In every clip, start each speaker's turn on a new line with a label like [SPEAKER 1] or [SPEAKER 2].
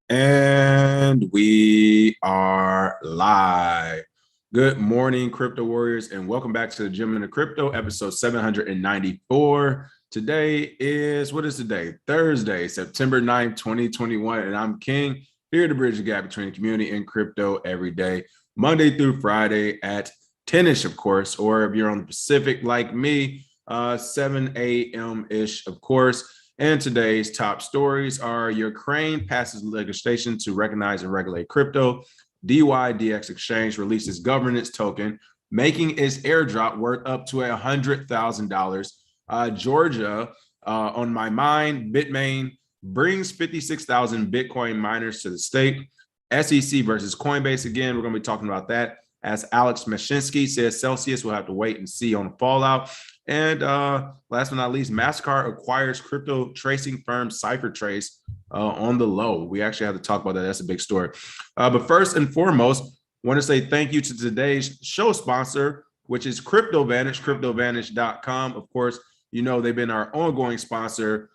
[SPEAKER 1] And we are live. Good morning, crypto warriors, and welcome back to the Gym into Crypto, episode 794. Today is, what is today? Thursday, September 9th, 2021. And I'm King, here to bridge the gap between the community and crypto every day, Monday through Friday at 10-ish, of course, or if you're on the Pacific like me, 7 a.m.-ish, of course. And today's top stories are: Ukraine passes legislation to recognize and regulate crypto. dYdX exchange releases governance token, making its airdrop worth up to $100,000. Georgia, on my mind, Bitmain brings 56,000 Bitcoin miners to the state. SEC versus Coinbase. Again, we're going to be talking about that. As Alex Mashinsky says, Celsius will have to wait and see on fallout. And last but not least, Mastercard acquires crypto tracing firm CipherTrace on the low. We actually have to talk about that. That's a big story. But first and foremost, I want to say thank you to today's show sponsor, which is Crypto Vantage, CryptoVantage.com. Of course, you know they've been our ongoing sponsor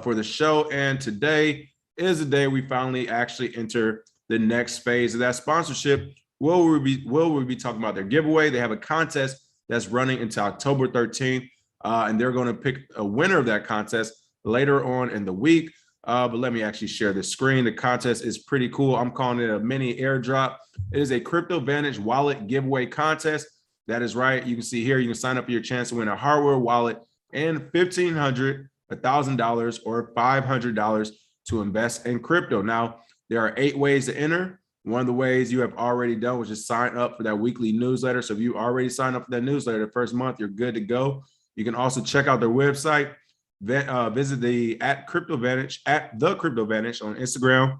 [SPEAKER 1] for the show. And today is the day we finally actually enter the next phase of that sponsorship. Will we be talking about their giveaway? They have a contest that's running until October 13th, and they're going to pick a winner of that contest later on in the week. But let me actually share the screen. The contest is pretty cool. I'm calling it a mini airdrop. It is a Crypto Vantage wallet giveaway contest. That is right. You can see here, you can sign up for your chance to win a hardware wallet and $1,500, $1,000, or $500 to invest in crypto. Now, there are 8 ways to enter. One of the ways you have already done was just sign up for that weekly newsletter. So if you already signed up for that newsletter the first month, you're good to go. You can also check out their website, visit the @Crypto Vantage, @the Crypto Vantage on Instagram,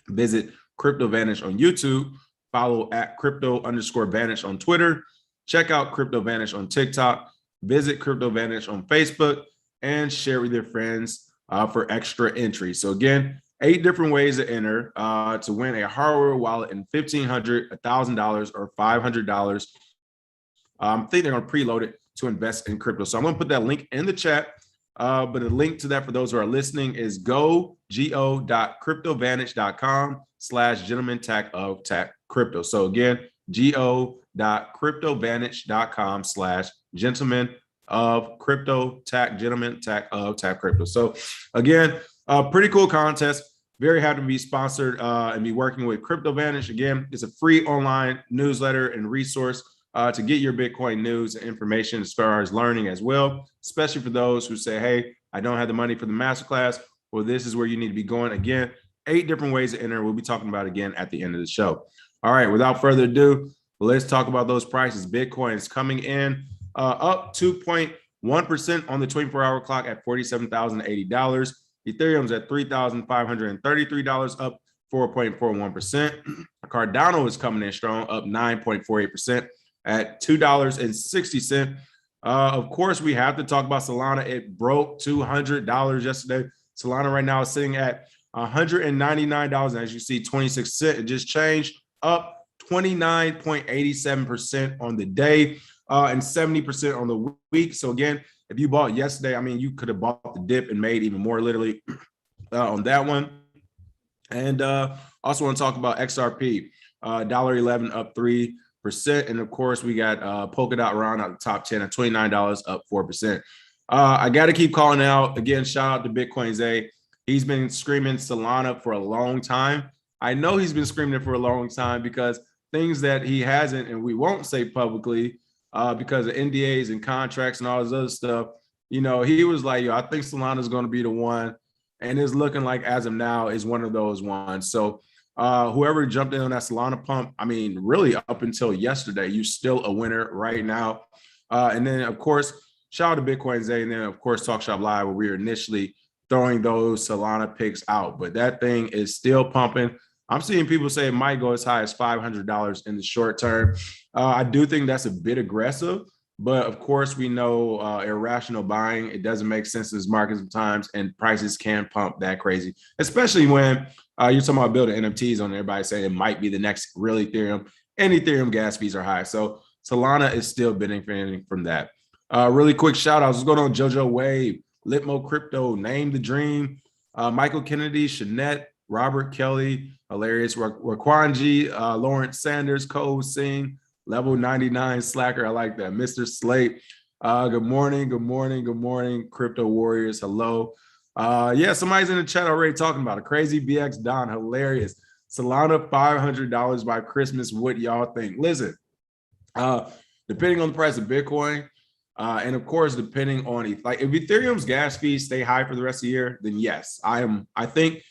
[SPEAKER 1] visit Crypto Vantage on YouTube, follow @Crypto_Vantage on Twitter, check out Crypto Vantage on TikTok, visit Crypto Vantage on Facebook, and share with your friends for extra entries. So again, 8 different ways to enter to win a hardware wallet and $1,500, $1,000, or $500. I think they're going to preload it to invest in crypto. So I'm going to put that link in the chat. But the link to that for those who are listening is go.cryptovantage.com/gentleman-of-crypto. So again, go.cryptovantage.com/gentleman-of-crypto. So again, pretty cool contest. Very happy to be sponsored and be working with Crypto Vantage. Again, it's a free online newsletter and resource to get your Bitcoin news and information as far as learning as well, especially for those who say, hey, I don't have the money for the masterclass. Well, this is where you need to be going. Again, 8 different ways to enter. We'll be talking about again at the end of the show. All right, without further ado, let's talk about those prices. Bitcoin is coming in up 2.1% on the 24-hour clock at $47,080. Ethereum's at $3,533, up 4.41%. Cardano is coming in strong, up 9.48% at $2.60. Of course, we have to talk about Solana. It broke $200 yesterday. Solana right now is sitting at $199. As you see, 26 cents. It just changed, up 29.87% on the day and 70% on the week. So again, if you bought yesterday, I mean, you could have bought the dip and made even more literally on that one. And also want to talk about XRP, $1.11 up 3%. And of course, we got Polkadot around at the top 10 at $29 up 4%. I got to keep calling out again. Shout out to Bitcoin Zay. He's been screaming Solana for a long time. I know he's been screaming it for a long time because things that he hasn't and we won't say publicly because of NDAs and contracts and all this other stuff. You know, he was like, yo, I think Solana is going to be the one. And it's looking like as of now is one of those ones. So whoever jumped in on that Solana pump, I mean, really up until yesterday, you're still a winner right now. And then, of course, shout out to Bitcoin Zay. And then, of course, Talk Shop Live, where we were initially throwing those Solana picks out. But that thing is still pumping. I'm seeing people say it might go as high as $500 in the short term. I do think that's a bit aggressive. But of course, we know irrational buying. It doesn't make sense in this market sometimes, and prices can pump that crazy, especially when you're talking about building NFTs on everybody saying it might be the next real Ethereum, and Ethereum gas fees are high. So Solana is still benefiting from that. Really quick shout outs. What's going on? JoJo Wave, Litmo Crypto, Name the Dream, Michael Kennedy, Shanette, Robert Kelly, hilarious. Raquan G, Lawrence Sanders, Cole Singh, level 99 slacker. I like that. Mr. Slate. Good morning, Crypto Warriors. Hello. Yeah, somebody's in the chat already talking about it. Crazy BX Don, hilarious. Solana $500 by Christmas. What y'all think? Listen, depending on the price of Bitcoin, and of course, depending on if Ethereum's gas fees stay high for the rest of the year, then yes, I think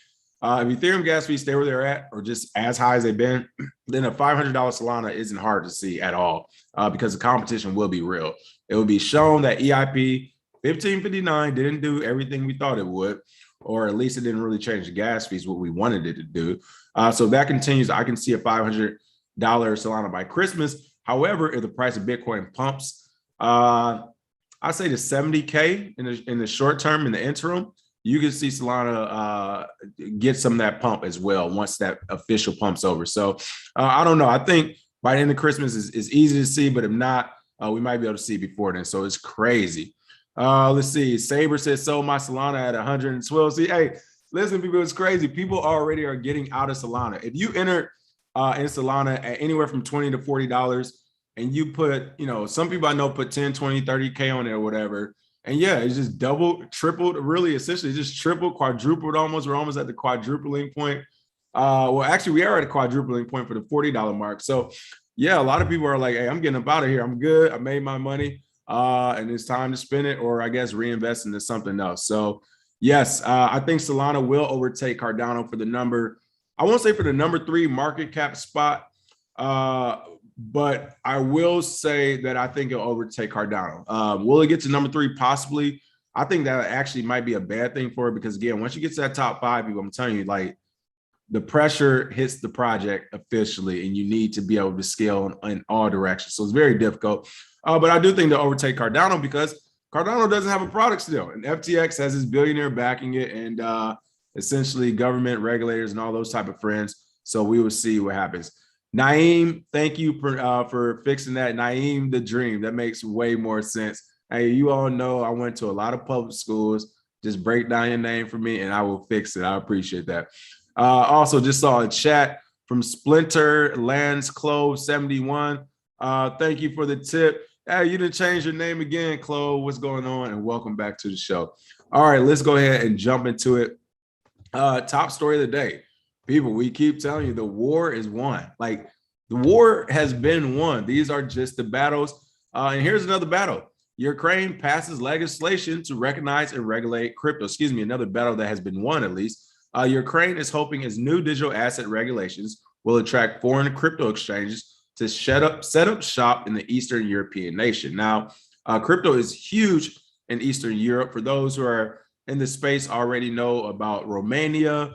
[SPEAKER 1] if Ethereum gas fees stay where they're at or just as high as they've been, then a $500 Solana isn't hard to see at all because the competition will be real. It will be shown that EIP 1559 didn't do everything we thought it would, or at least it didn't really change the gas fees what we wanted it to do. So if that continues, I can see a $500 Solana by Christmas. However, if the price of Bitcoin pumps, I say to 70K in the short term, in the interim, you can see Solana get some of that pump as well once that official pump's over. So I don't know. I think by the end of Christmas is easy to see, but if not, we might be able to see before then. So it's crazy. Let's see. Saber says, sold my Solana at 112. See, hey, listen, people, it's crazy. People already are getting out of Solana. If you enter in Solana at anywhere from $20 to $40, and you put, some people I know put 10, 20, 30K on it or whatever. And yeah, it's just doubled, tripled, really essentially just tripled, quadrupled almost. We're almost at the quadrupling point. Well, actually, we are at a quadrupling point for the $40 mark. So yeah, a lot of people are like, hey, I'm getting up out of here. I'm good. I made my money. And it's time to spend it, or I guess reinvest into something else. So yes, I think Solana will overtake Cardano for the number, I won't say for the number 3 market cap spot, but I will say that I think it'll overtake Cardano. Will it get to number 3? Possibly. I think that actually might be a bad thing for it because, again, once you get to that top 5, people, I'm telling you, like, the pressure hits the project officially, and you need to be able to scale in all directions. So it's very difficult. But I do think they'll overtake Cardano because Cardano doesn't have a product still, and FTX has his billionaire backing it, and essentially government regulators and all those type of friends. So we will see what happens. Naeem, thank you for fixing that. Naeem the Dream. That makes way more sense. Hey, you all know I went to a lot of public schools. Just break down your name for me and I will fix it. I appreciate that. Also, just saw a chat from Splinter Lands Clove 71. Thank you for the tip. Hey, you didn't change your name again, Clove. What's going on? And welcome back to the show. All right, let's go ahead and jump into it. Top story of the day. People, we keep telling you the war is won. Like, the war has been won. These are just the battles. And here's another battle. Ukraine passes legislation to recognize and regulate crypto. Excuse me, another battle that has been won at least. Ukraine is hoping its new digital asset regulations will attract foreign crypto exchanges to set up shop in the Eastern European nation. Now, crypto is huge in Eastern Europe. For those who are in the space already know about Romania.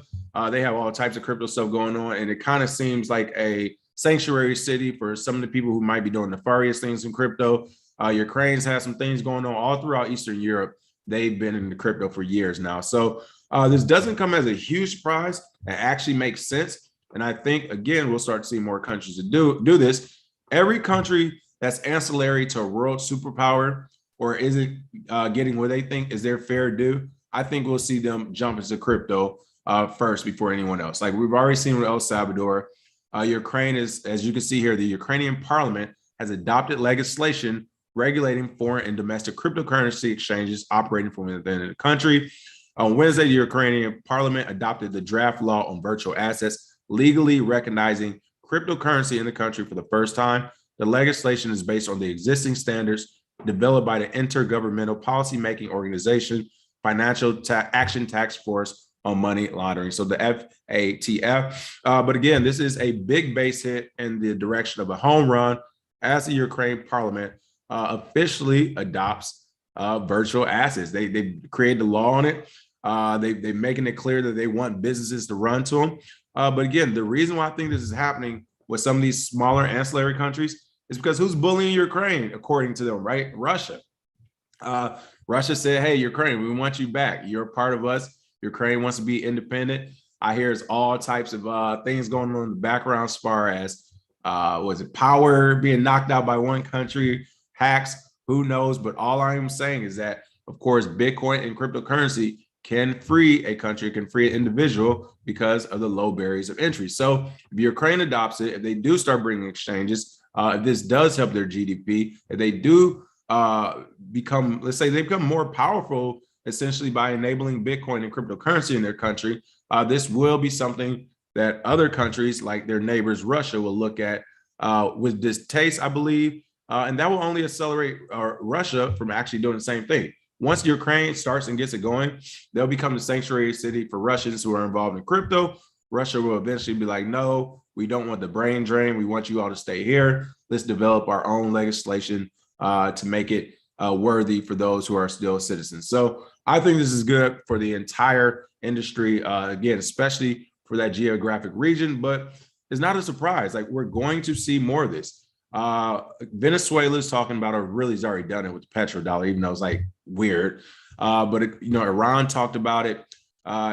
[SPEAKER 1] They have all types of crypto stuff going on, and it kind of seems like a sanctuary city for some of the people who might be doing nefarious things in crypto. Ukraine's had some things going on all throughout Eastern Europe. They've been in the crypto for years now. So this doesn't come as a huge surprise. It actually makes sense. And I think, again, we'll start to see more countries to do this. Every country that's ancillary to a world superpower, or is it getting what they think is their fair due, I think we'll see them jump into crypto first before anyone else. Like we've already seen with El Salvador. Ukraine is, as you can see here, the Ukrainian parliament has adopted legislation regulating foreign and domestic cryptocurrency exchanges operating from within the country. On Wednesday, the Ukrainian parliament adopted the draft law on virtual assets, legally recognizing cryptocurrency in the country for the first time. The legislation is based on the existing standards developed by the Intergovernmental Policymaking Organization, Financial Action Task Force on Money Laundering, so the FATF. But again, this is a big base hit in the direction of a home run as the Ukraine parliament officially adopts virtual assets. They created the law on it. They're making it clear that they want businesses to run to them. But again, the reason why I think this is happening with some of these smaller ancillary countries is because who's bullying Ukraine, according to them, right? Russia. Russia said, hey, Ukraine, we want you back. You're a part of us. Ukraine wants to be independent. I hear it's all types of things going on in the background as far as, was it power being knocked out by one country, hacks, who knows? But all I'm saying is that, of course, Bitcoin and cryptocurrency can free a country, can free an individual because of the low barriers of entry. So if Ukraine adopts it, if they do start bringing exchanges, if this does help their GDP, if they do become, let's say they become more powerful essentially by enabling Bitcoin and cryptocurrency in their country, this will be something that other countries like their neighbors, Russia, will look at with distaste, I believe. And that will only accelerate Russia from actually doing the same thing. Once Ukraine starts and gets it going, they'll become the sanctuary city for Russians who are involved in crypto. Russia will eventually be like, no, we don't want the brain drain. We want you all to stay here. Let's develop our own legislation to make it worthy for those who are still citizens. So I think this is good for the entire industry, again, especially for that geographic region, but it's not a surprise. Like, we're going to see more of this. Venezuela's talking about, or really has already done it with the petrodollar, even though it's like weird. But Iran talked about it.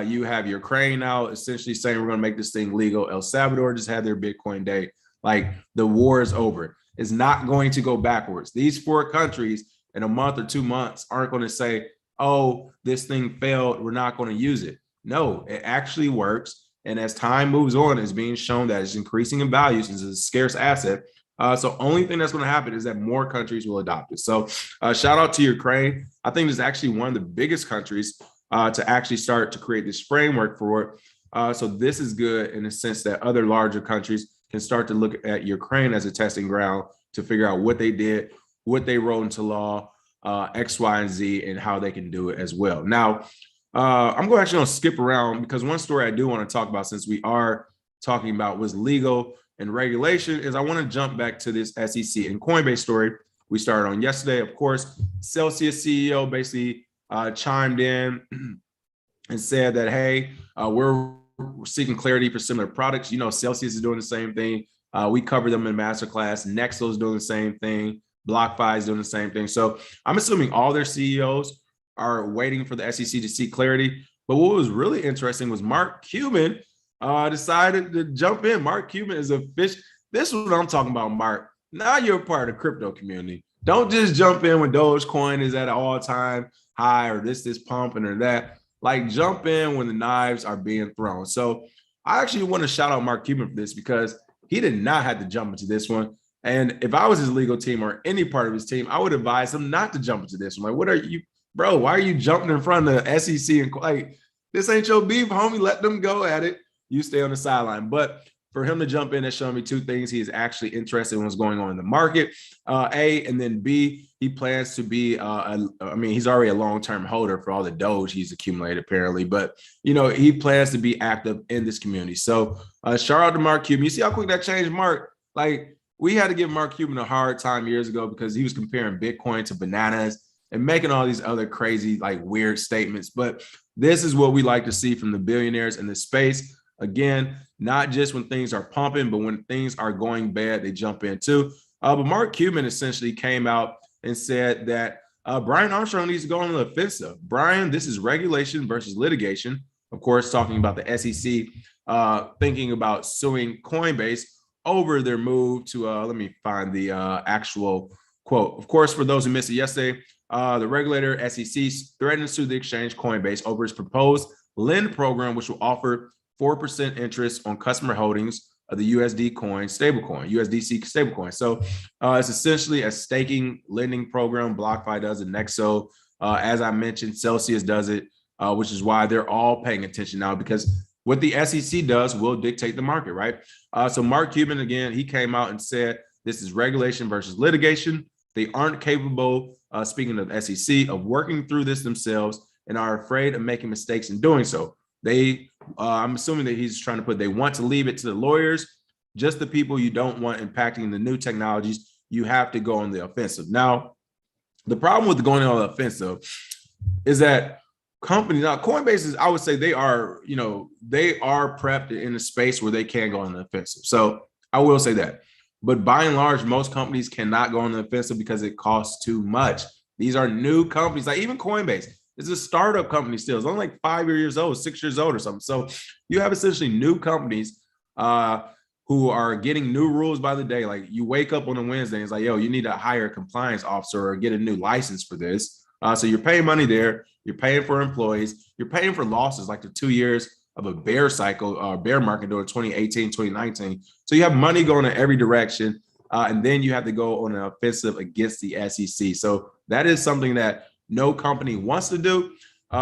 [SPEAKER 1] You have Ukraine now essentially saying we're going to make this thing legal. El Salvador just had their Bitcoin day. Like, the war is over. It's not going to go backwards. These 4 countries in a month or 2 months aren't going to say, oh, this thing failed, we're not going to use it. No, it actually works. And as time moves on, it's being shown that it's increasing in value since it's a scarce asset. So only thing that's going to happen is that more countries will adopt it. So shout out to Ukraine. I think it's actually one of the biggest countries to actually start to create this framework for it. So this is good in the sense that other larger countries can start to look at Ukraine as a testing ground to figure out what they did, what they wrote into law, X, Y, and Z, and how they can do it as well. Now, I'm going to skip around because one story I do want to talk about, since we are talking about was legal and regulation, is I want to jump back to this SEC and Coinbase story we started on yesterday. Of course, Celsius CEO basically chimed in and said that, hey, we're seeking clarity for similar products. Celsius is doing the same thing. We cover them in masterclass. Nexo is doing the same thing. BlockFi is doing the same thing. So I'm assuming all their CEOs are waiting for the SEC to seek clarity. But what was really interesting was Mark Cuban decided to jump in. Mark Cuban is a fish. This is what I'm talking about, Mark. Now you're a part of the crypto community. Don't just jump in when Dogecoin is at an all-time high or this pumping or that. Like, jump in when the knives are being thrown. So I actually want to shout out Mark Cuban for this, because he did not have to jump into this one. And if I was his legal team or any part of his team, I would advise him not to jump into this one. Like, what are you, bro? Why are you jumping in front of the SEC? And like, this ain't your beef, homie. Let them go at it. You stay on the sideline. But for him to jump in and show me 2 things: he is actually interested in what's going on in the market, A, and then B, he plans to be, he's already a long-term holder for all the Doge he's accumulated apparently, but he plans to be active in this community. So shout out to Mark Cuban. You see how quick that changed, Mark? Like, we had to give Mark Cuban a hard time years ago because he was comparing Bitcoin to bananas and making all these other crazy, like, weird statements. But this is what we like to see from the billionaires in the space. Again, not just when things are pumping, but when things are going bad, they jump in too. But Mark Cuban essentially came out and said that Brian Armstrong needs to go on the offensive. Brian, this is regulation versus litigation. Of course, talking about the SEC thinking about suing Coinbase over their move to, let me find the actual quote. Of course, for those who missed it yesterday, the regulator SEC threatened to sue the exchange Coinbase over its proposed lend program, which will offer 4% interest on customer holdings of the USDC stablecoin. So it's essentially a staking lending program. BlockFi does it. Nexo, as I mentioned, Celsius does it, which is why they're all paying attention now, because what the SEC does will dictate the market, right? So Mark Cuban, again, he came out and said this is regulation versus litigation. They aren't capable, speaking of the SEC, of working through this themselves and are afraid of making mistakes in doing so. I'm assuming that he's trying to put, they want to leave it to the lawyers, just the people you don't want impacting the new technologies. You have to go on the offensive. Now, the problem with going on the offensive is that companies, now Coinbase is, I would say they are prepped in a space where they can go on the offensive. So I will say that. But by and large, most companies cannot go on the offensive because it costs too much. These are new companies, like even Coinbase. It's a startup company still. It's only like 5 years old, 6 years old or something. So you have essentially new companies who are getting new rules by the day. Like, you wake up on a Wednesday and it's like, yo, you need to hire a compliance officer or get a new license for this. So you're paying money there. you're paying for employees, you're paying for losses like the 2 years of a bear cycle, bear market during 2018, 2019. So you have money going in every direction. And then you have to go on an offensive against the SEC. So that is something that no company wants to do,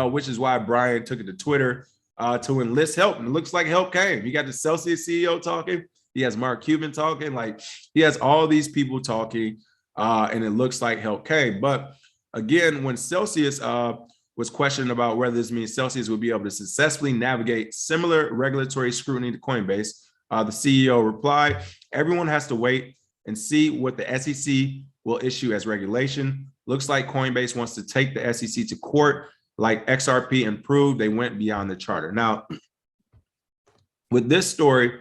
[SPEAKER 1] which is why Brian took it to Twitter to enlist help. And it looks like help came. You got the Celsius CEO talking. He has Mark Cuban talking. Like, he has all these people talking, and it looks like help came. But again, when Celsius was questioned about whether this means Celsius would be able to successfully navigate similar regulatory scrutiny to Coinbase, the CEO replied, "Everyone has to wait and see what the SEC will issue as regulation. Looks like Coinbase wants to take the SEC to court like XRP and prove they went beyond the charter." Now, with this story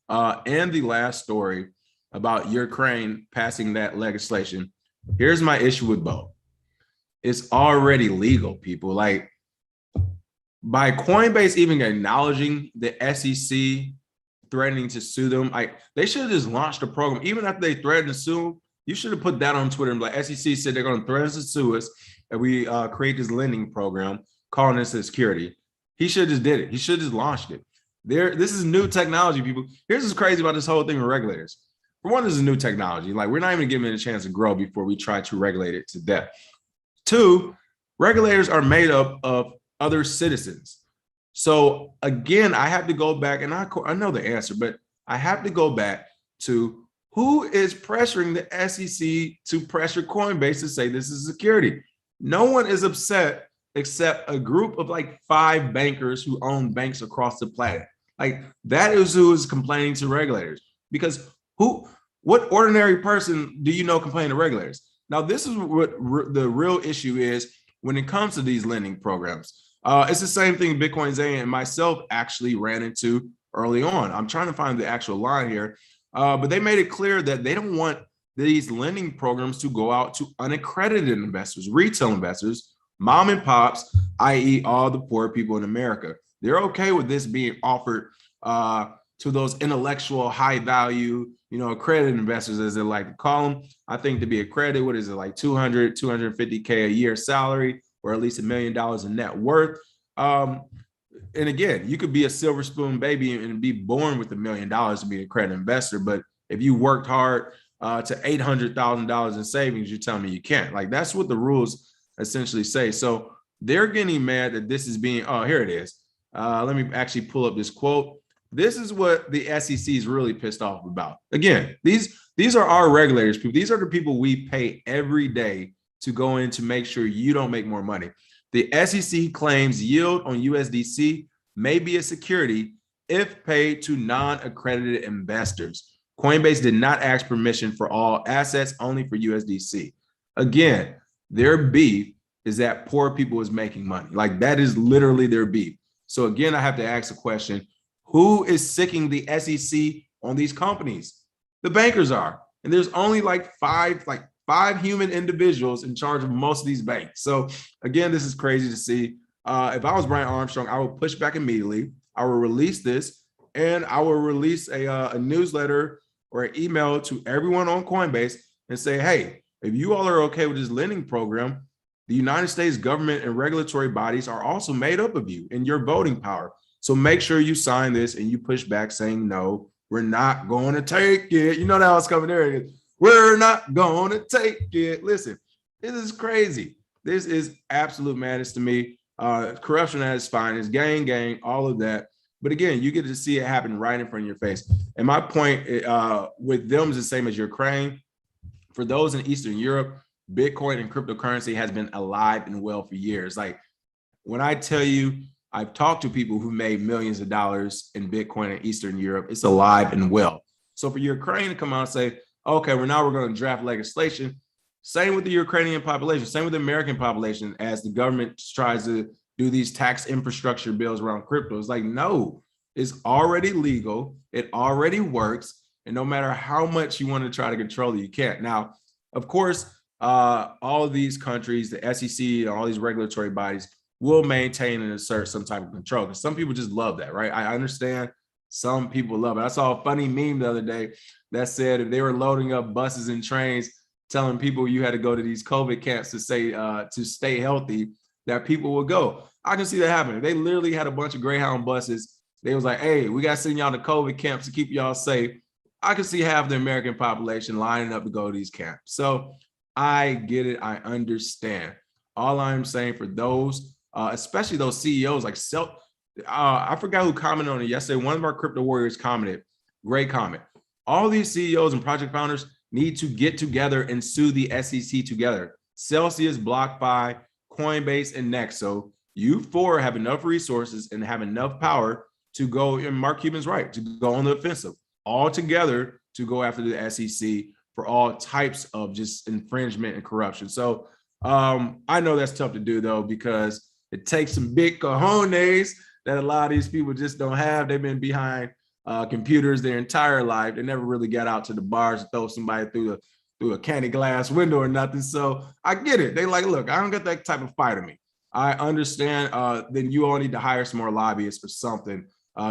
[SPEAKER 1] and the last story about Ukraine passing that legislation, here's my issue with both. It's already legal, people. Like, by Coinbase even acknowledging the SEC threatening to sue them, like, they should have just launched a program. Even after they threatened to sue, you should have put that on Twitter and like, SEC said they're going to threaten to sue us, and we create this lending program calling this a security. He should have just did it. He should have just launched it. This is new technology, people. Here's what's crazy about this whole thing with regulators. For one, this is new technology. Like, we're not even giving it a chance to grow before we try to regulate it to death. Two, regulators are made up of other citizens. So again, I have to go back, and I know the answer, but I have to go back to who is pressuring the SEC to pressure Coinbase to say this is security. No one is upset except a group of like 5 bankers who own banks across the planet. Like, that is who is complaining to regulators. Because what ordinary person do you know complaining to regulators? Now, this is what the real issue is when it comes to these lending programs. It's the same thing Bitcoin Zane and myself actually ran into early on. I'm trying to find the actual line here, but they made it clear that they don't want these lending programs to go out to unaccredited investors, retail investors, mom and pops, i.e. all the poor people in America. They're okay with this being offered to those intellectual, high value, accredited investors, as they like to call them. I think to be accredited, what is it, like 200, 250K a year salary, or at least $1 million in net worth. And again, you could be a silver spoon baby and be born with $1 million to be an accredited investor. But if you worked hard to $800,000 in savings, you're telling me you can't. Like, that's what the rules essentially say. So they're getting mad that this is being, oh, here it is. Let me actually pull up this quote. This is what the SEC is really pissed off about. Again, these are our regulators, people. These are the people we pay every day to go in to make sure you don't make more money. The SEC claims yield on USDC may be a security if paid to non-accredited investors. Coinbase did not ask permission for all assets, only for USDC. Again, their beef is that poor people is making money. Like, that is literally their beef. So again, I have to ask the question, who is sicking the SEC on these companies? The bankers are. And there's only like five human individuals in charge of most of these banks. So again, this is crazy to see. If I was Brian Armstrong, I would push back immediately. I will release this, and I will release a newsletter or an email to everyone on Coinbase and say, hey, if you all are okay with this lending program, the United States government and regulatory bodies are also made up of you and your voting power. So make sure you sign this and you push back saying, no, we're not going to take it. You know that was coming there. We're not going to take it. Listen, this is crazy. This is absolute madness to me. Corruption at its finest, gang, all of that. But again, you get to see it happen right in front of your face. And my point with them is the same as Ukraine. For those in Eastern Europe, Bitcoin and cryptocurrency has been alive and well for years. Like, when I tell you, I've talked to people who made millions of dollars in Bitcoin in Eastern Europe, it's alive and well. So for Ukraine to come out and say, okay, we're going to draft legislation, same with the Ukrainian population, same with the American population, as the government tries to do these tax infrastructure bills around crypto. It's like, no, it's already legal. It already works. And no matter how much you want to try to control it, you can't. Now, of course, all of these countries, the SEC, and all these regulatory bodies will maintain and assert some type of control, because some people just love that, right? I understand some people love it. I saw a funny meme the other day that said if they were loading up buses and trains, telling people you had to go to these COVID camps to say to stay healthy, that people would go. I can see that happening. They literally had a bunch of Greyhound buses. They was like, hey, we got to send y'all to COVID camps to keep y'all safe. I can see half the American population lining up to go to these camps. So I get it. I understand. All I'm saying for those, especially those CEOs, like I forgot who commented on it yesterday. One of our crypto warriors commented, great comment. All these CEOs and project founders need to get together and sue the SEC together. Celsius, BlockFi, Coinbase, and Next. So you four have enough resources and have enough power to go, and Mark Cuban's right, to go on the offensive all together to go after the SEC for all types of just infringement and corruption. So I know that's tough to do though, because it takes some big cojones that a lot of these people just don't have. They've been behind computers their entire life. They never really got out to the bars to throw somebody through a candy glass window or nothing. So I get it. They like, look, I don't get that type of fight in me. I understand. Then you all need to hire some more lobbyists or something.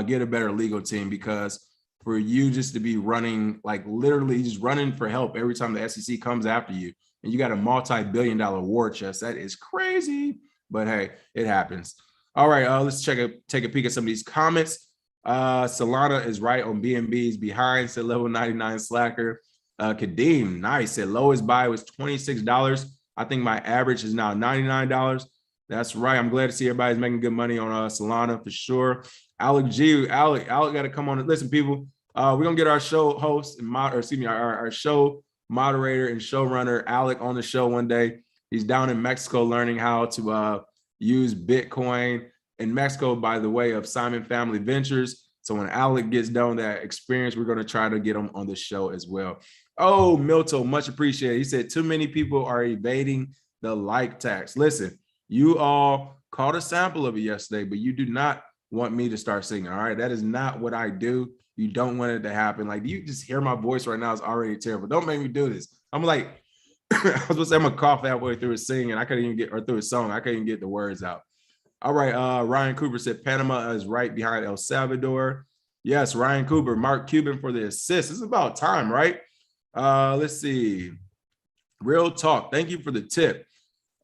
[SPEAKER 1] Get a better legal team, because for you just to be running, like literally just running for help every time the SEC comes after you, and you got a multi-billion-dollar war chest, that is crazy. But hey, it happens. All right, let's take a peek at some of these comments. Solana is right on BNB's behind, said level 99 slacker. Kadeem, nice, said lowest buy was $26. I think my average is now $99. That's right. I'm glad to see everybody's making good money on Solana for sure. Alec got to come on. Listen, people, we're gonna get our show host and our show moderator and showrunner Alec on the show one day. He's down in Mexico learning how to use Bitcoin in Mexico by the way of Simon Family Ventures. So when Alec gets done with that experience, we're going to try to get him on the show as well. Oh, Milto, much appreciated. He said too many people are evading the like tax. Listen, you all caught a sample of it yesterday, but you do not want me to start singing. All right, that is not what I do. You don't want it to happen. Like, you just hear my voice right now is already terrible. Don't make me do this. I'm like, I was supposed to say I'm gonna cough halfway through his singing. I couldn't even get, or through his song. I couldn't even get the words out. All right, Ryan Cooper said Panama is right behind El Salvador. Yes, Ryan Cooper, Mark Cuban for the assist. It's about time, right? Let's see. Real talk. Thank you for the tip.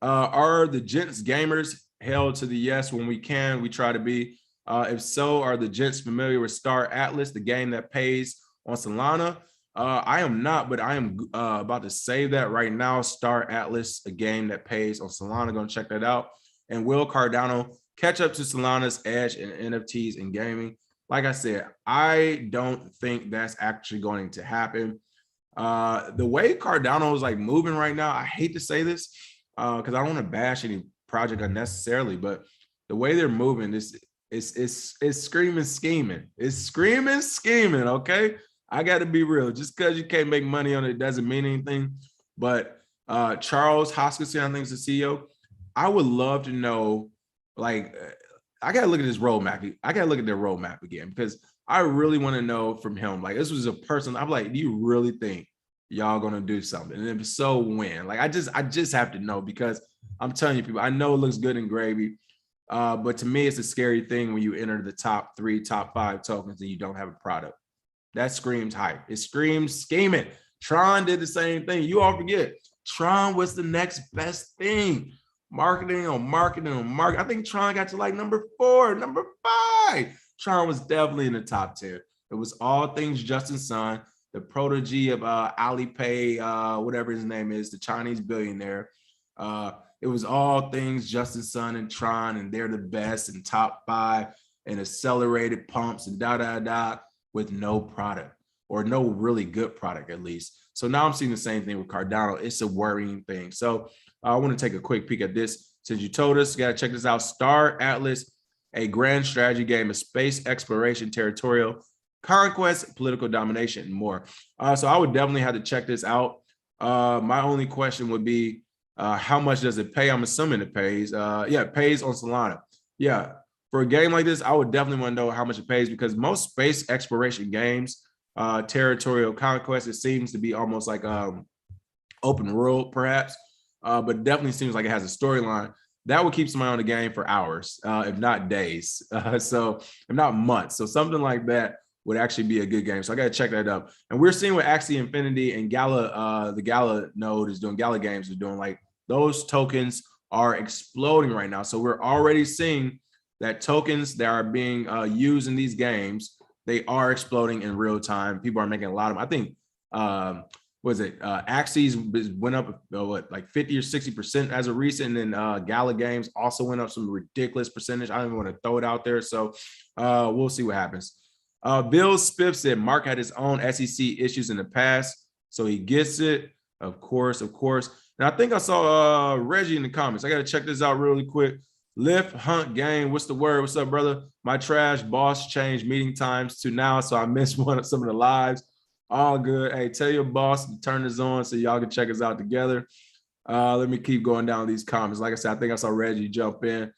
[SPEAKER 1] Are the gents gamers held to the yes when we can? We try to be. If so, are the gents familiar with Star Atlas, the game that pays on Solana? I am not, but I am about to save that right now. Star Atlas, a game that pays on Solana. Going to check that out. And will Cardano catch up to Solana's edge in NFTs and gaming? Like I said, I don't think that's actually going to happen. The way Cardano is like moving right now, I hate to say this because I don't want to bash any project unnecessarily, but the way they're moving is it's screaming scheming. It's screaming scheming. Okay, I got to be real. Just because you can't make money on it doesn't mean anything. But Charles Hoskinson, I think, is the CEO. I would love to know, like, I got to look at this roadmap. I got to look at their roadmap again, because I really want to know from him. Like, this was a person, I'm like, do you really think y'all going to do something? And if so, when? Like, I just have to know, because I'm telling you, people, I know it looks good in gravy, but to me, it's a scary thing when you enter the top 3, top 5 tokens and you don't have a product. That screams hype. It screams scheming. Tron did the same thing. You all forget. Tron was the next best thing. Marketing on marketing on marketing. I think Tron got to like number 4, number 5. Tron was definitely in the top 10. It was all things Justin Sun, the protege of Alipay, whatever his name is, the Chinese billionaire. It was all things Justin Sun and Tron, and they're the best and top 5 and accelerated pumps and with no product, or no really good product at least. So now I'm seeing the same thing with Cardano. It's a worrying thing. So I want to take a quick peek at this. Since you told us, you got to check this out. Star Atlas, a grand strategy game of space exploration, territorial conquest, political domination, and more. So I would definitely have to check this out. My only question would be, how much does it pay? I'm assuming it pays. Yeah, it pays on Solana. Yeah, for a game like this, I would definitely want to know how much it pays, because most space exploration games, territorial conquest, it seems to be almost like open world, perhaps. But definitely seems like it has a storyline that would keep somebody on the game for hours, if not days. So if not months. So something like that would actually be a good game. So I got to check that up. And we're seeing what Axie Infinity and Gala, the Gala node is doing, Gala Games are doing. Like, those tokens are exploding right now. So we're already seeing that tokens that are being used in these games, they are exploding in real time. People are making a lot of, I think, Axie's went up like 50 or 60% as of recent, and then Gala Games also went up some ridiculous percentage. I don't even want to throw it out there, so we'll see what happens. Bill Spiff said Mark had his own SEC issues in the past, so he gets it. Of course. And I think I saw Reggie in the comments. I got to check this out really quick. Lift Hunt Gang, what's the word? What's up, brother? My trash boss changed meeting times to now, so I missed some of the lives. All good. Hey, tell your boss to turn this on so y'all can check us out together. Let me keep going down these comments. Like I said, I think I saw Reggie jump in.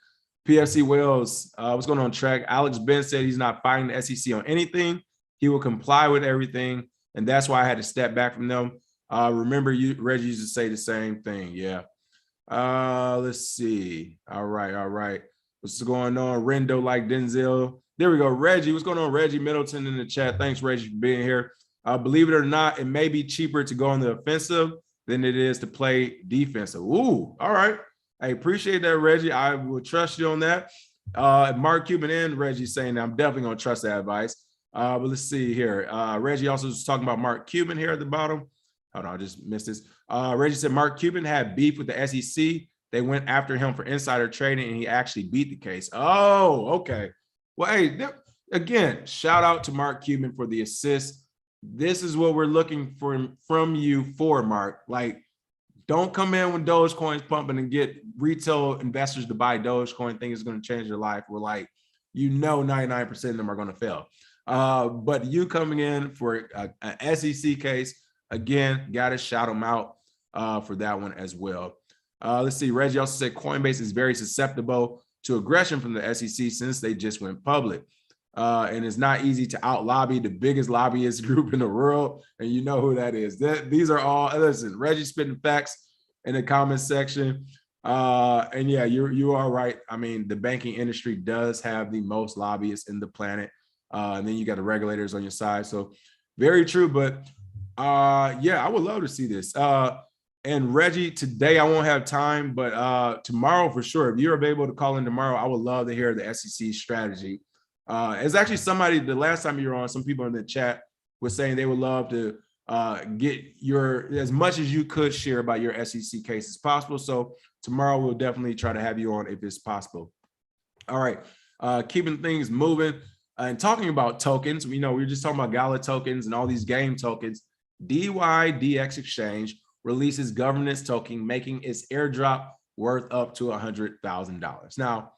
[SPEAKER 1] PFC Wells, what's going on, track? Alex Ben said he's not fighting the SEC on anything. He will comply with everything, and that's why I had to step back from them. Remember, Reggie used to say the same thing. Yeah. Let's see. All right. What's going on? Rendo like Denzel. There we go. Reggie, what's going on? Reggie Middleton in the chat. Thanks, Reggie, for being here. Believe it or not, it may be cheaper to go on the offensive than it is to play defensive. Ooh, all right. I appreciate that, Reggie. I will trust you on that. Mark Cuban and Reggie saying that I'm definitely going to trust that advice. But let's see here. Reggie also was talking about Mark Cuban here at the bottom. Hold on, I just missed this. Reggie said Mark Cuban had beef with the SEC. They went after him for insider trading, and he actually beat the case. Oh, okay. Well, hey, again, shout out to Mark Cuban for the assist. This is what we're looking for from you for, Mark. Like, don't come in when Dogecoin's pumping and get retail investors to buy Dogecoin, think it's going to change your life. We're like, 99% of them are going to fail. But you coming in for an SEC case, again, got to shout them out for that one as well. Let's see. Reggie also said Coinbase is very susceptible to aggression from the SEC since they just went public. And it's not easy to out-lobby the biggest lobbyist group in the world. And you know who that is. These are all, listen, Reggie spitting facts in the comment section. And yeah, you are right. I mean, the banking industry does have the most lobbyists in the planet. And then you got the regulators on your side. So very true. But yeah, I would love to see this. And Reggie, today I won't have time, but tomorrow for sure, if you're able to call in tomorrow, I would love to hear the SEC strategy. It's actually somebody, the last time you were on, some people in the chat were saying they would love to get your, as much as you could share about your SEC case as possible. So tomorrow we'll definitely try to have you on if it's possible. All right, keeping things moving and talking about tokens, we were just talking about Gala tokens and all these game tokens. dYdX exchange releases governance token, making its airdrop worth up to $100,000. Now,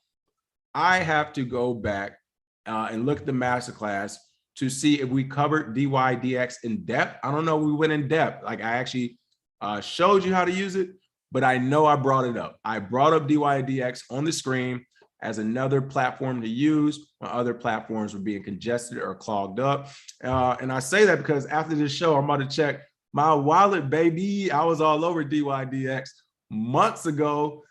[SPEAKER 1] I have to go back and look at the masterclass to see if we covered dYdX in depth. I don't know if we went in depth. Like, I actually showed you how to use it, but I know I brought it up. I brought up dYdX on the screen as another platform to use when other platforms were being congested or clogged up. And I say that because after this show, I'm about to check my wallet, baby. I was all over dYdX months ago,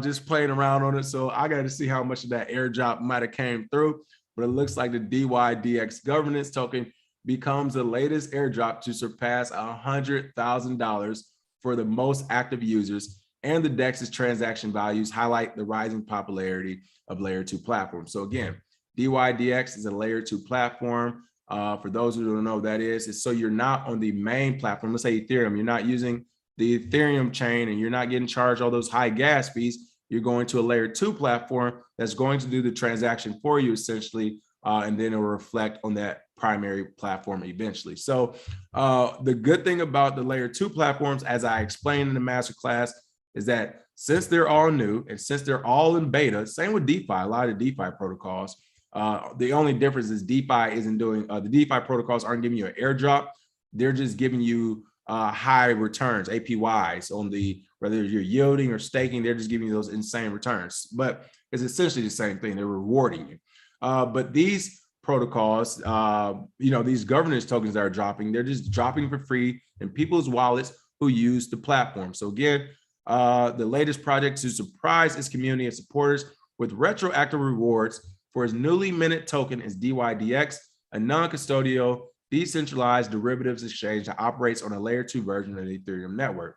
[SPEAKER 1] just playing around on it. So I got to see how much of that airdrop might have came through. But it looks like the dYdX governance token becomes the latest airdrop to surpass $100,000 for the most active users, and the DEX's transaction values highlight the rising popularity of layer 2 platforms. So again, dYdX is a layer 2 platform. For those who don't know what that is, it's so you're not on the main platform. Let's say Ethereum, you're not using the Ethereum chain and you're not getting charged all those high gas fees. You're going to a layer 2 platform that's going to do the transaction for you essentially, and then it will reflect on that primary platform eventually. So the good thing about the layer 2 platforms, as I explained in the masterclass, is that since they're all new and since they're all in beta, same with DeFi, a lot of DeFi protocols, the only difference is DeFi isn't doing, the DeFi protocols aren't giving you an airdrop. They're just giving you high returns, APYs on the, whether you're yielding or staking, they're just giving you those insane returns. But it's essentially the same thing. They're rewarding you. But these protocols, these governance tokens that are dropping, they're just dropping for free in people's wallets who use the platform. So again, the latest project to surprise its community and supporters with retroactive rewards for its newly minted token is dYdX, a non-custodial, decentralized derivatives exchange that operates on a layer 2 version of the Ethereum network.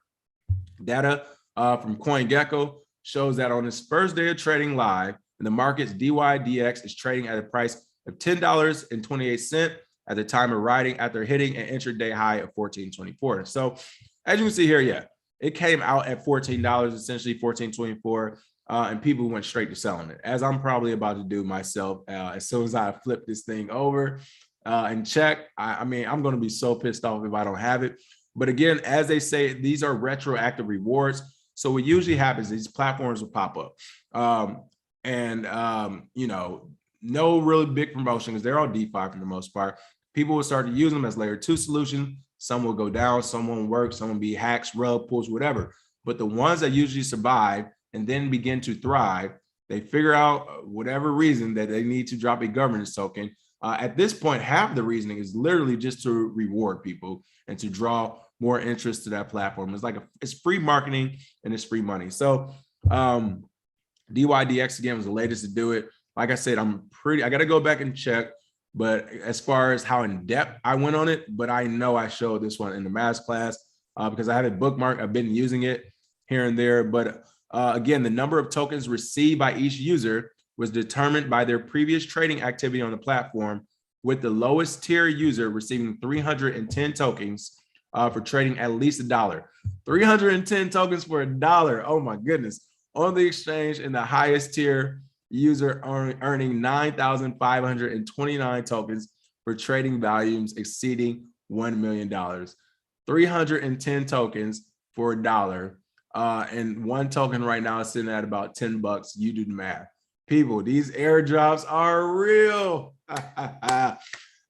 [SPEAKER 1] Data from CoinGecko shows that on its first day of trading live in the markets, dYdX is trading at a price of $10.28 at the time of writing after hitting an intraday high of $14.24. So as you can see here, yeah, it came out at $14, essentially $14.24, and people went straight to selling it, as I'm probably about to do myself as soon as I flip this thing over and check. I mean, I'm going to be so pissed off if I don't have it. But again, as they say, these are retroactive rewards. So what usually happens, these platforms will pop up. You know, no really big promotion because they're all DeFi for the most part. People will start to use them as layer 2 solution. Some will go down, some won't work, some will be hacks, rug pulls, whatever. But the ones that usually survive and then begin to thrive, they figure out whatever reason that they need to drop a governance token. At this point, half the reasoning is literally just to reward people and to draw more interest to that platform. It's like it's free marketing and it's free money. So dYdX again was the latest to do it. Like I said, I got to go back and check. But as far as how in depth I went on it, but I know I showed this one in the master class because I have it bookmarked. I've been using it here and there. But again, the number of tokens received by each user was determined by their previous trading activity on the platform, with the lowest tier user receiving 310 tokens for trading at least $1. 310 tokens for $1. Oh my goodness. On the exchange, and the highest tier user earning 9,529 tokens for trading volumes exceeding $1 million. 310 tokens for $1. And one token right now is sitting at about $10. You do the math. People, these airdrops are real.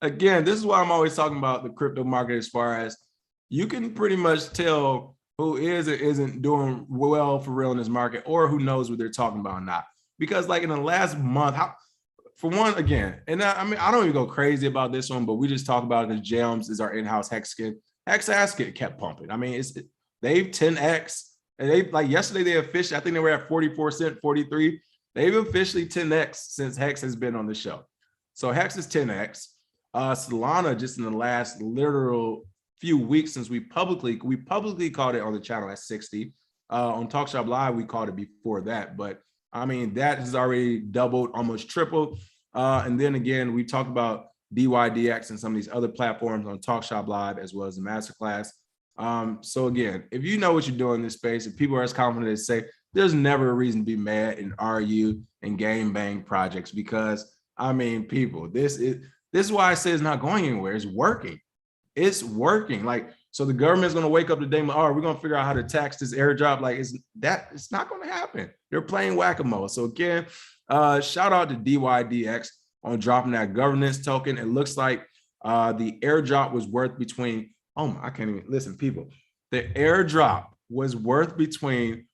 [SPEAKER 1] Again, this is why I'm always talking about the crypto market, as far as you can pretty much tell who is or isn't doing well for real in this market, or who knows what they're talking about or not. Because like in the last month, for one, again, and I mean, I don't even go crazy about this one, but we just talk about it because Gems is our in-house hex skin. Hex Asket kept pumping. I mean, they've 10x, and they like yesterday they officially, I think they were at 44 cent, 43. They've officially 10x since Hex has been on the show. So Hex is 10x. Solana just in the last literal few weeks since we publicly called it on the channel at 60. On Talk Shop Live, we called it before that, but I mean, that has already doubled, almost tripled. And then again, we talked about dYdX and some of these other platforms on Talk Shop Live, as well as the masterclass. So again, if you know what you're doing in this space, if people are as confident as say, there's never a reason to be mad and argue and game bang projects, because I mean, people, this is why I say it's not going anywhere. It's working. It's working. Like, so the government's going to wake up today and, oh, we're going to figure out how to tax this airdrop. Like, it's not going to happen. They're playing whack-a-mole. So again, shout out to dYdX on dropping that governance token. It looks like the airdrop was worth between, I can't even listen, people. The airdrop was worth between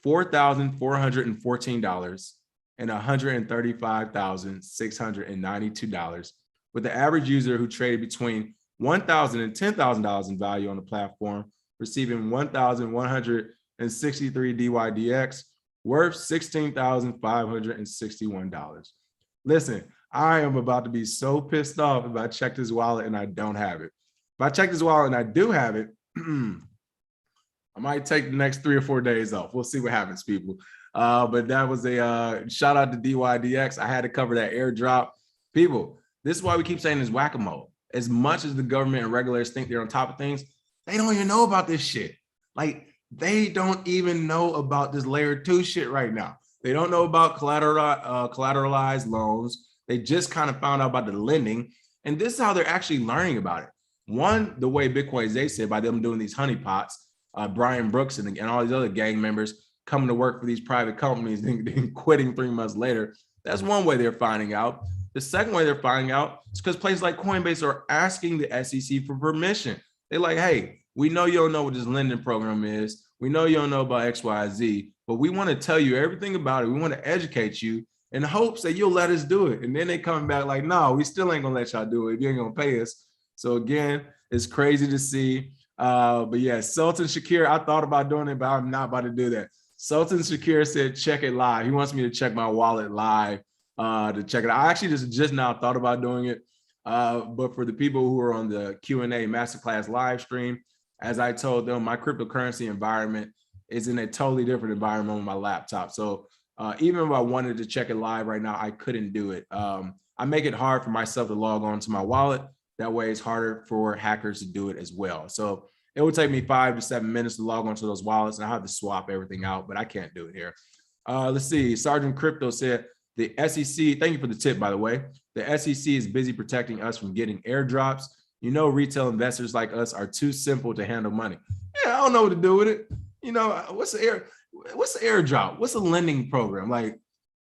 [SPEAKER 1] $4,414 and $135,692, with the average user who traded between $1,000 and $10,000 in value on the platform receiving 1,163 dYdX, worth $16,561. Listen, I am about to be so pissed off if I check this wallet and I don't have it. If I check this wallet and I do have it, I might take the next 3 or 4 days off. We'll see what happens, people. But that was a shout out to dYdX. I had to cover that airdrop. People, this is why we keep saying this whack-a-mole. As much as the government and regulators think they're on top of things, they don't even know about this shit. Like, they don't even know about this layer 2 shit right now. They don't know about collateralized loans. They just kind of found out about the lending. And this is how they're actually learning about it. One, the way Bitcoin, they said, by them doing these honeypots, Brian Brooks and all these other gang members coming to work for these private companies and then quitting 3 months later. That's one way they're finding out. The second way they're finding out is because places like Coinbase are asking the SEC for permission. They're like, hey, we know you don't know what this lending program is. We know you don't know about XYZ, but we want to tell you everything about it. We want to educate you in hopes that you'll let us do it. And then they come back like, no, we still ain't gonna let y'all do it if you ain't gonna pay us. So again, it's crazy to see. But yeah, Sultan Shakir, I thought about doing it, but I'm not about to do that. Sultan Shakir said, check it live. He wants me to check my wallet live to check it out. I actually just now thought about doing it. But for the people who are on the Q&A masterclass live stream, as I told them, my cryptocurrency environment is in a totally different environment on my laptop. So even if I wanted to check it live right now, I couldn't do it. I make it hard for myself to log on to my wallet. That way it's harder for hackers to do it as well. So it would take me 5 to 7 minutes to log onto those wallets, and I have to swap everything out, but I can't do it here. Let's see. Sergeant Crypto said, the SEC, thank you for the tip, by the way. The SEC is busy protecting us from getting airdrops. You know, retail investors like us are too simple to handle money. Yeah, I don't know what to do with it. You know, what's the airdrop? What's a lending program? Like,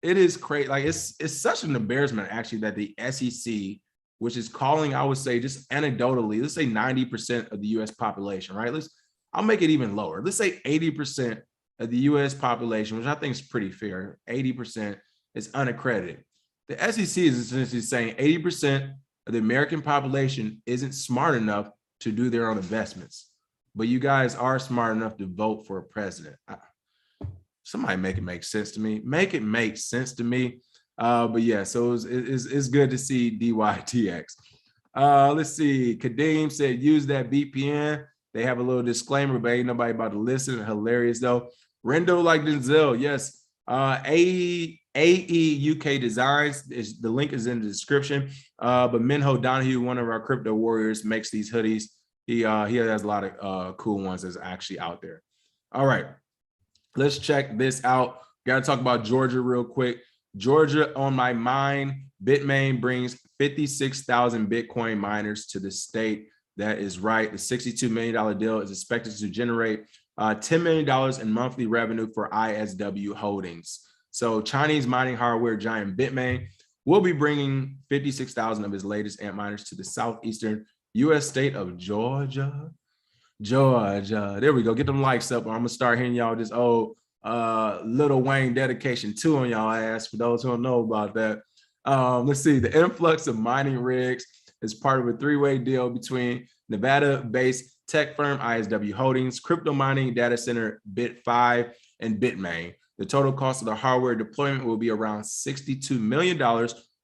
[SPEAKER 1] it is crazy. Like, it's such an embarrassment, actually, that the SEC, which is calling, I would say, just anecdotally, let's say 90% of the US population, right? I'll make it even lower. Let's say 80% of the US population, which I think is pretty fair, 80% is unaccredited. The SEC is essentially saying 80% of the American population isn't smart enough to do their own investments, but you guys are smart enough to vote for a president. Somebody make it make sense to me. Make it make sense to me. But yeah, so it's good to see dYdX. Let's see. Kadeem said, use that VPN. They have a little disclaimer, but ain't nobody about to listen. Hilarious though. Rendo like Denzel. Yes. AE UK Designs. The link is in the description. But Minho Donahue, one of our crypto warriors, makes these hoodies. He has a lot of cool ones that's actually out there. All right. Let's check this out. Got to talk about Georgia real quick. Georgia on my mind. Bitmain brings 56,000 Bitcoin miners to the state. That is right. The $62 million deal is expected to generate $10 million in monthly revenue for ISW Holdings. So Chinese mining hardware giant Bitmain will be bringing 56,000 of its latest Antminers to the southeastern U.S. state of Georgia. There we go. Get them likes up. I'm going to start hearing y'all this old Lil Wayne dedication 2 on y'all ass for those who don't know about that. Let's see. The influx of mining rigs is part of a 3-way deal between Nevada-based tech firm ISW Holdings, crypto mining data center Bit5, and Bitmain. The total cost of the hardware deployment will be around $62 million,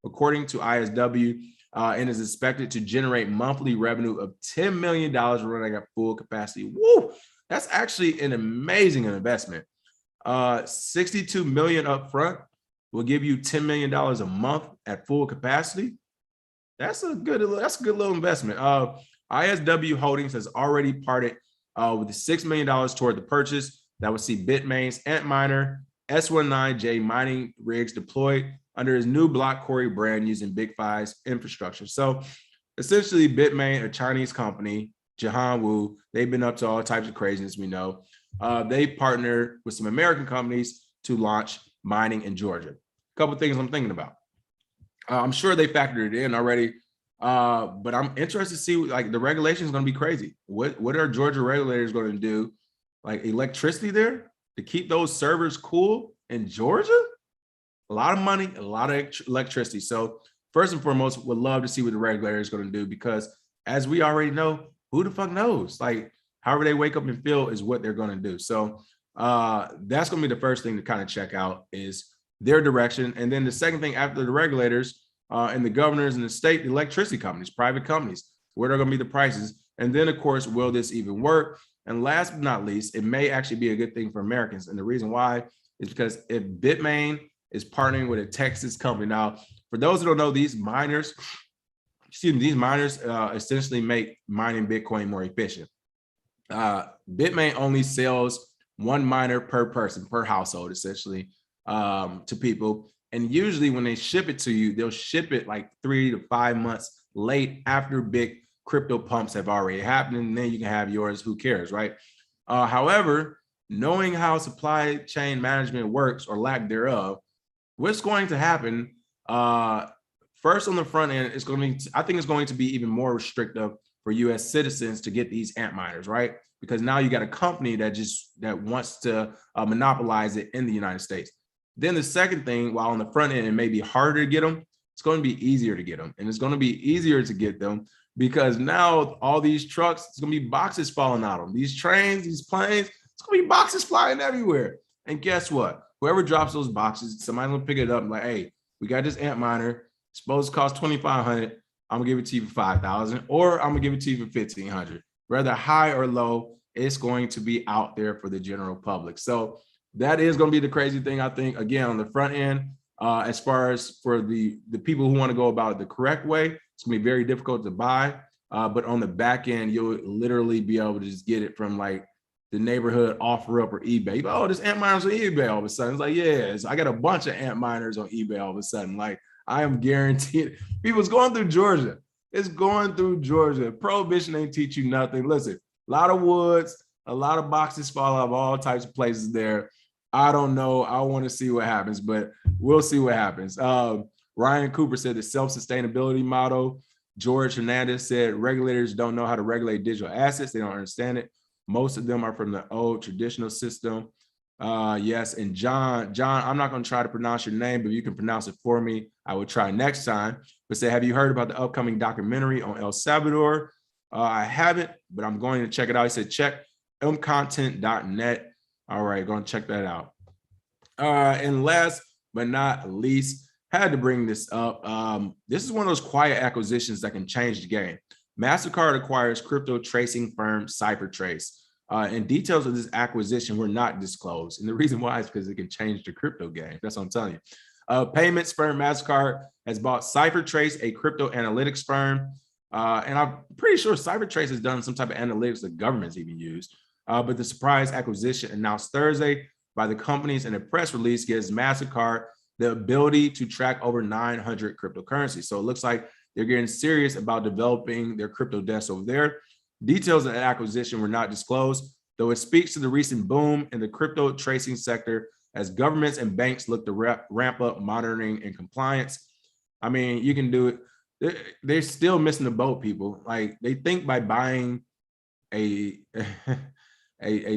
[SPEAKER 1] according to ISW, and is expected to generate monthly revenue of $10 million running at full capacity. Woo! That's actually an amazing investment. $62 million up front will give you $10 million a month at full capacity. That's a good little investment. ISW Holdings has already parted with the $6 million toward the purchase that would see Bitmain's Antminer S19J mining rigs deployed under his new Block Quarry brand using Bit5's infrastructure. So essentially, Bitmain, a Chinese company, Jahan Wu, they've been up to all types of craziness, we know. They partnered with some American companies to launch mining in Georgia. A couple of things I'm thinking about. I'm sure they factored it in already, but I'm interested to see, like, the regulation is going to be crazy. What are Georgia regulators going to do? Like, electricity there to keep those servers cool in Georgia? A lot of money, a lot of electricity. So first and foremost, would love to see what the regulator is going to do, because as we already know, who the fuck knows? Like, however they wake up and feel is what they're going to do. So that's going to be the first thing to kind of check out, is their direction. And then the second thing, after the regulators and the governors and the state, the electricity companies, private companies, what are going to be the prices? And then, of course, will this even work? And last but not least, it may actually be a good thing for Americans. And the reason why is because if Bitmain is partnering with a Texas company. Now, for those who don't know, these miners essentially make mining Bitcoin more efficient. Bitmain only sells one miner per person, per household, essentially, to people. And usually when they ship it to you, they'll ship it like 3 to 5 months late after big crypto pumps have already happened, and then you can have yours. Who cares, right? However, knowing how supply chain management works, or lack thereof, what's going to happen first on the front end is going to be, I think it's going to be even more restrictive for US citizens to get these Antminers, right? Because now you got a company that wants to monopolize it in the United States. Then the second thing, while on the front end it may be harder to get them, it's going to be easier to get them. And it's going to be easier to get them because now all these trucks, it's going to be boxes falling out of them. These trains, these planes, it's going to be boxes flying everywhere. And guess what? Whoever drops those boxes, somebody's going to pick it up and like, hey, we got this Antminer. Suppose it costs $2,500. I'm going to give it to you for $5,000, or I'm going to give it to you for $1,500. Whether high or low, it's going to be out there for the general public. So that is going to be the crazy thing, I think. Again, on the front end, as far as for the people who want to go about it the correct way, it's going to be very difficult to buy. But on the back end, you'll literally be able to just get it from like the neighborhood OfferUp or eBay. Oh, there's ant miners on eBay all of a sudden. It's like, yes, I got a bunch of ant miners on eBay all of a sudden. Like, I am guaranteed. People's going through Georgia. It's going through Georgia. Prohibition ain't teach you nothing. Listen, a lot of woods, a lot of boxes fall out of all types of places there. I don't know. I want to see what happens, but we'll see what happens. Ryan Cooper said the self-sustainability model. George Hernandez said regulators don't know how to regulate digital assets. They don't understand it. Most of them are from the old traditional system. Yes, and John, I'm not going to try to pronounce your name, but you can pronounce it for me. I will try next time. But say, have you heard about the upcoming documentary on El Salvador? I haven't, but I'm going to check it out. He said, check mcontent.net. All right, going to check that out. And last but not least, had to bring this up. This is one of those quiet acquisitions that can change the game. Mastercard acquires crypto tracing firm CipherTrace. And details of this acquisition were not disclosed. And the reason why is because it can change the crypto game. That's what I'm telling you. Payments firm Mastercard has bought CipherTrace, a crypto analytics firm. And I'm pretty sure CipherTrace has done some type of analytics that governments even used. But the surprise acquisition announced Thursday by the companies in a press release gives Mastercard the ability to track over 900 cryptocurrencies. So it looks like they're getting serious about developing their crypto desk over there. Details of the acquisition were not disclosed, though it speaks to the recent boom in the crypto tracing sector as governments and banks look to ramp up monitoring and compliance. I mean, you can do it. They're still missing the boat, people. Like, they think by buying a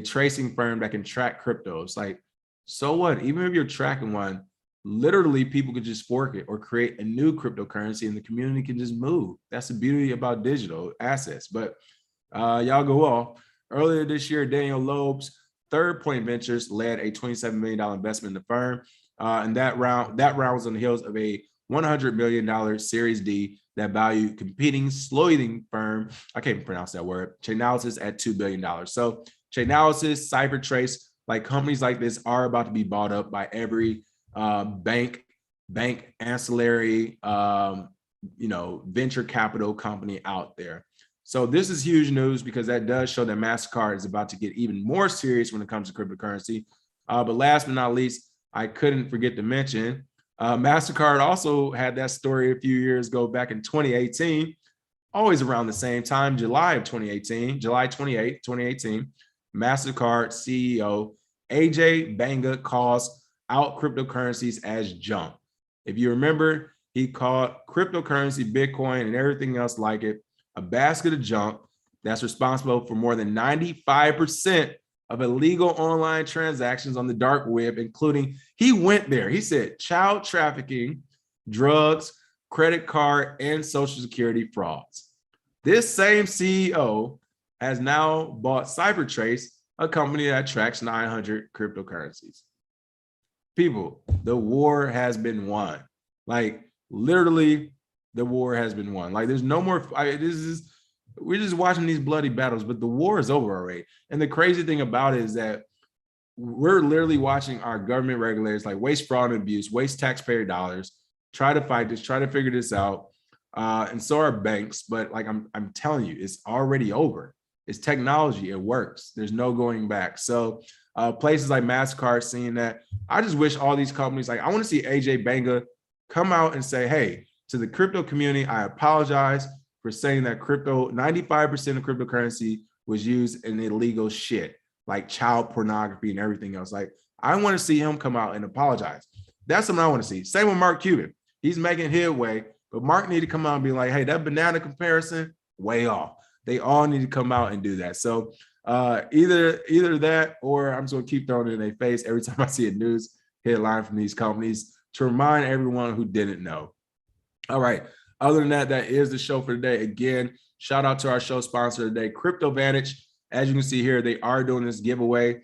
[SPEAKER 1] tracing firm that can track cryptos, like, so what? Even if you're tracking one, literally people could just fork it or create a new cryptocurrency and the community can just move. That's the beauty about digital assets. But y'all go off. Earlier this year, Daniel Loeb's Third Point Ventures led a $27 million investment in the firm. And that round was on the heels of a $100 million Series D that valued competing sloyding firm, I can't even pronounce that word, Chainalysis at $2 billion. So Chainalysis, CipherTrace, like companies like this are about to be bought up by every bank ancillary, venture capital company out there. So this is huge news because that does show that Mastercard is about to get even more serious when it comes to cryptocurrency. But last but not least, I couldn't forget to mention, Mastercard also had that story a few years ago back in 2018, always around the same time, July 28, 2018, Mastercard CEO Ajay Banga calls out cryptocurrencies as junk. If you remember, he called cryptocurrency, Bitcoin, and everything else like it a basket of junk that's responsible for more than 95% of illegal online transactions on the dark web, including, he went there, he said, child trafficking, drugs, credit card, and social security frauds. This same CEO has now bought CipherTrace, a company that tracks 900 cryptocurrencies. People, the war has been won. Like, literally, the war has been won. Like, there's no more, we're just watching these bloody battles, but the war is over already. And the crazy thing about it is that we're literally watching our government regulators like waste, fraud, and abuse, waste taxpayer dollars, try to fight this, try to figure this out. And so are banks, but like I'm telling you, it's already over. It's technology, it works. There's no going back. So places like Mastercard seeing that, I just wish all these companies, like I want to see Ajay Banga come out and say, hey, to the crypto community, I apologize for saying that 95% of cryptocurrency was used in illegal shit, like child pornography and everything else. Like, I want to see him come out and apologize. That's something I want to see. Same with Mark Cuban. He's making headway, but Mark need to come out and be like, hey, that banana comparison, way off. They all need to come out and do that. So either that, or I'm just going to keep throwing it in their face every time I see a news headline from these companies to remind everyone who didn't know. All right. Other than that, that is the show for today. Again, shout out to our show sponsor today, Crypto Vantage. As you can see here, they are doing this giveaway.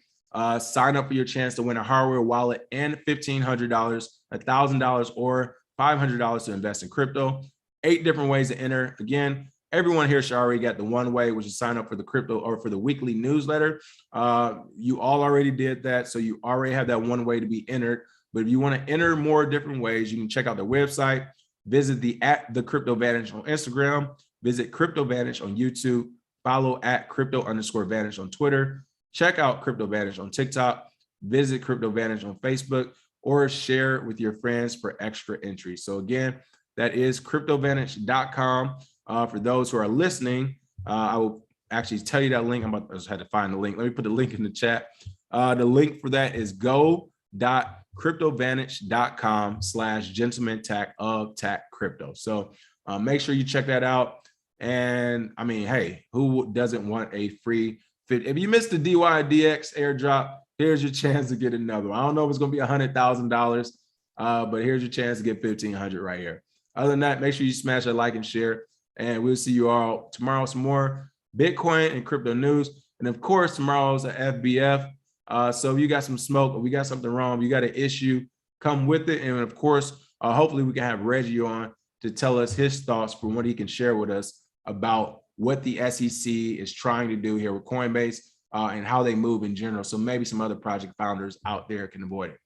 [SPEAKER 1] Sign up for your chance to win a hardware wallet and $1,500, $1,000, or $500 to invest in crypto. 8 different ways to enter. Again, everyone here should already get the one way, which is sign up for the crypto or for the weekly newsletter. You all already did that. So you already have that one way to be entered. But if you want to enter more different ways, you can check out their website, visit the Crypto Vantage on Instagram, visit Crypto Vantage on YouTube, follow @crypto_vantage on Twitter, check out Crypto Vantage on TikTok, visit Crypto Vantage on Facebook, or share it with your friends for extra entries. So again, that is cryptovantage.com. For those who are listening, I will actually tell you that link. I just had to find the link. Let me put the link in the chat. The link for that is go.cryptovantage.com/gentleman-of-crypto. So make sure you check that out. And I mean, hey, who doesn't want a free fit? If you missed the dYdX airdrop, here's your chance to get another one. I don't know if it's going to be $100,000, but here's your chance to get 1,500 right here. Other than that, make sure you smash that like and share. And we'll see you all tomorrow. Some more Bitcoin and crypto news. And of course, tomorrow's a FBF. So if you got some smoke or we got something wrong, if you got an issue, come with it. And of course, hopefully we can have Reggie on to tell us his thoughts from what he can share with us about what the SEC is trying to do here with Coinbase and how they move in general. So maybe some other project founders out there can avoid it.